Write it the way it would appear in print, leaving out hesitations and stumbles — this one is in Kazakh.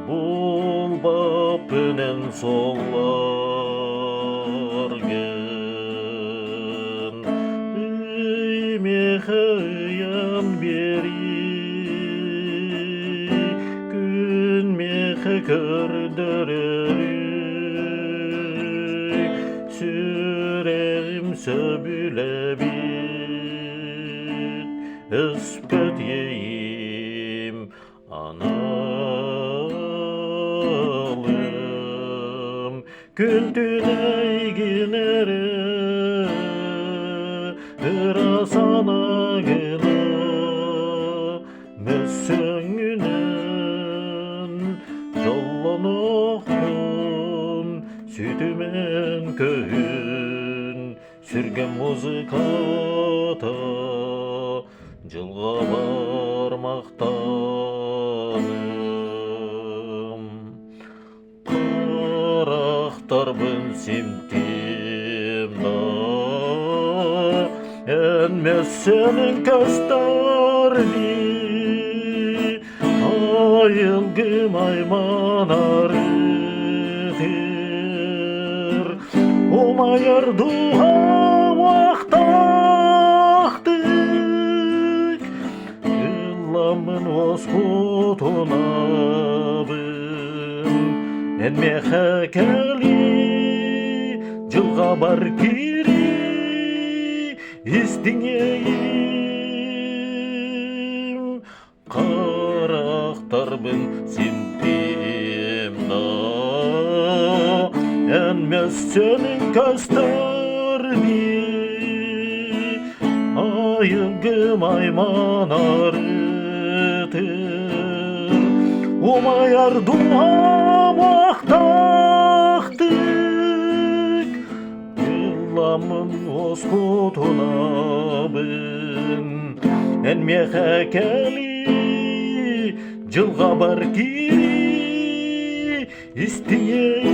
Bul bapinen solargen mehayan beri gün mehe kördürür sürerim söbüle bit öspet yeyim analım gün tüney ginere ırasana gına mesöngünen jollanokun sütümen köyün sürgen muzikata жылға бармақтаным қарақтарбын симтимда әнмес сенің көстәрді айылгым айманарытыр омайыр дуға Ламын оскутунабын Энме хәкәли Жылға бар кири Истиңейим Қарақтарбын симтимда Энме сенің көстәрді Айыгым айманары Умаяр дуам ақтақтық Илламын оскутунабын Әнме хәкәли Жылға бар кири Истиңейим